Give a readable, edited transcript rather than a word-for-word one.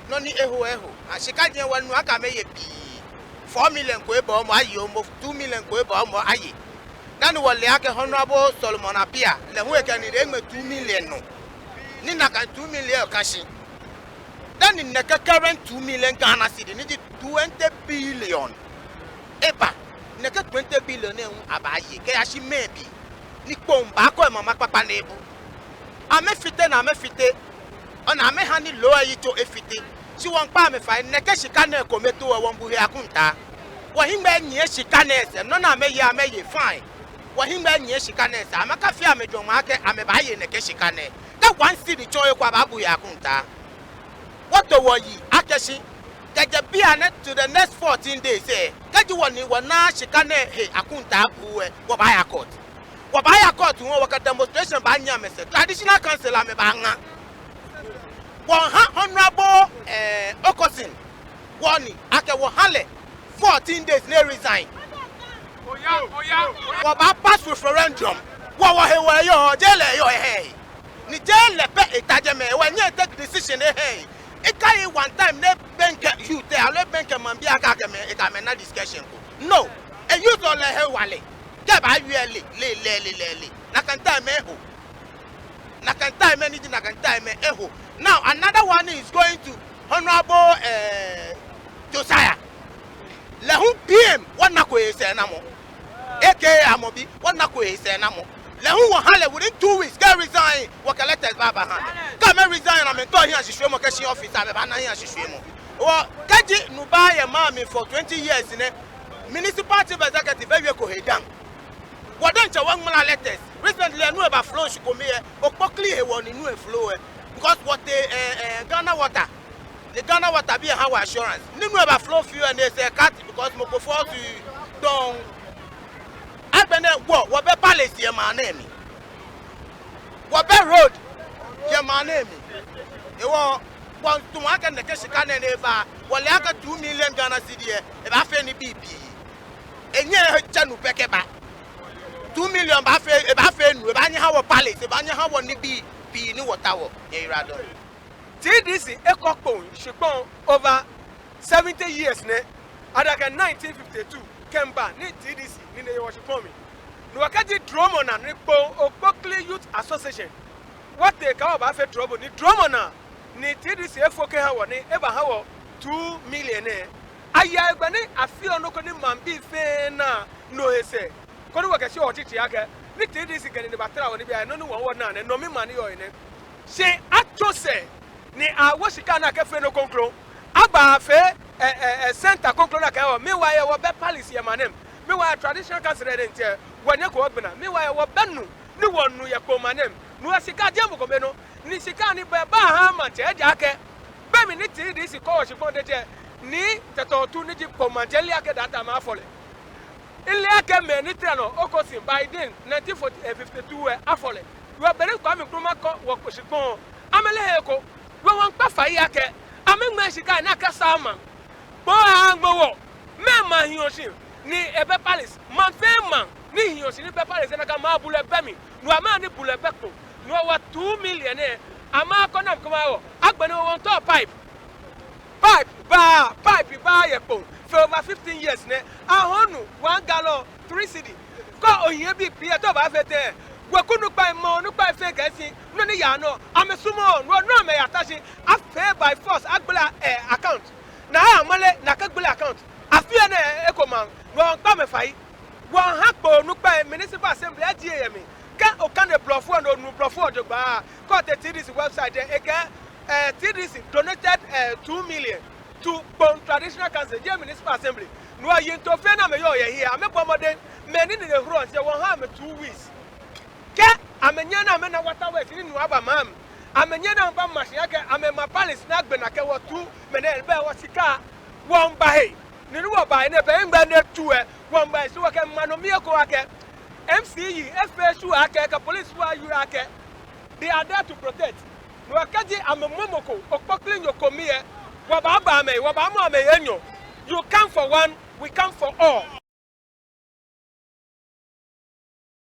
no ni eho ashika je wanu aka me ye bi 4 million ko eba omo ayi omo 2 million ko eba omo ayi nanu wole ake honorable Solomon Apia le hu eke ni de 2 million no ni na kan 2 million kashi then in the current 2 million Ghana cedi ni 20 billion eba ne ka 20 billion e abaye ke ashi maybe ni pomba ko e mama papa na ebu amefite na amefite ona ame hani lower yito efite si won pa me fa ne ke shika na ekometo we won buhi akunta wo himba nyi shika na ese no na ameye fine wo himba nyi shika na ese amaka fi amedwon ma ke amebaye ne ke shika na ka 1 cedi choy kwa babu ya akunta what do yi akeshi kaje bia ne to the next 14 days eh kaje woni wona shika na he akunta buwe wo ba ya court won waka demonstration ba nya mese traditional council ame ba nga won ha honorable Okosin woni ake wo hale 14 days ne resign wo ba pass referendum wo he yo jele yo he ni jele pe itaje me we nya take decision he ikai one time ne bank you there ale bank man bia aka ke me ika me na discussion no e use ole he wale ke ba wiele le na kan time eho na kan time ni na kan time eho. Now another one is going to honorable Josiah lehu PM wana ko ese na mo aka amobi wana ko ese na mo lehu wo hale within 2 weeks get resign wo collectors baba hand come resign na me to here hwehwe mo kashi office abe ba na here hwehwe mo wo kaji nuba ye mama for 20 years ne municipal executive be ko hedam wo don che wan mala letters recently anu eba flow shikomi Okpokli he won inu e flow because what the Ghana water be our assurance ninu eba flow fuel and they say cut because mo go force you don abene wo be palace ye ma na emi wo be road ye ma na emi e wo won to aka na keshika na eva wo le aka 2 million Ghana cedi e ba fe ni bibi enye chanu pekeba 2 million ba fe nu ba nya ha wo palace ba nya ha wo ni bi ni water wo ye irado TDC Kpone over 70 years ne adaka 1952 Kemba ni TDC ni ne wo Kpone no wakaji dromo na ni Kpone Okpokli Youth Association what they ka ba fe dromo ni dromo na ni TDC efoke ha wo ni eba ha wo 2 million ne aya egba ni afio no ko ni mambi fe na no ese ko ni wakashi o titi aka ni TDC gani ni batara wo ni bia no no wo na ne no me mani yo ne se atose ni awosika na kefe no konkro aba fe center konkro na ka me wa ye wo be palace ye manem me wa traditional council ente wonye ko ogbena me wa ye wo benu ni wonu ye ko manem no asika je mo ko be no ni sika ni be ba ha ma te ja ke be mi ni TDC ko wo shifon de ni tetotu ni ji ko manjeli ake data ma fole ile ake me ni trano Okosin Biden 1952 afole we bere kwa mi kroma ko wo ko shifon amele he ko we wan pa fa yake amengma shika na ka sama bo angbo me ma hiyoshi ni ebe palace man fe man ni hiyoshi ni be palace na ka ma bule be mi no ama ni bule be ko no wa 2 million e ama ko na ko ma wo agbeni won to pipe ba ye ko for over 15 years ne ahonu 1 gallon 3 cedi ko oyin bi pie to ba fe te wakunu by mo no by fake asi no ni ya no amesumo no me yatashi afa by force agbela account na amale na kagbela account afia na ekoman no pa me fai won hakpo no by Municipal Assembly agm ka o kan de bluff no no bluff odogba ko the TDC website e ka TDC donated 2 million to Kpone traditional council the Municipal Assembly no yin to fe na me yo ye here me pomode me ni the huro say won ha me 2 weeks ke amenya na me na water works ni nu aba mam amenya na ba machine ke amema palace na gbe na ke wo 2 me na be wo sika won ba he ni nu wo ba ne be ngba ne tu e won ba so ke mano mi ko ake MCE FSU ake ka police wa yu ake they are there to protect no akaji amemomoko Okpokli yokomi e wo ba me wo ba mo me enyo you come for one we come for all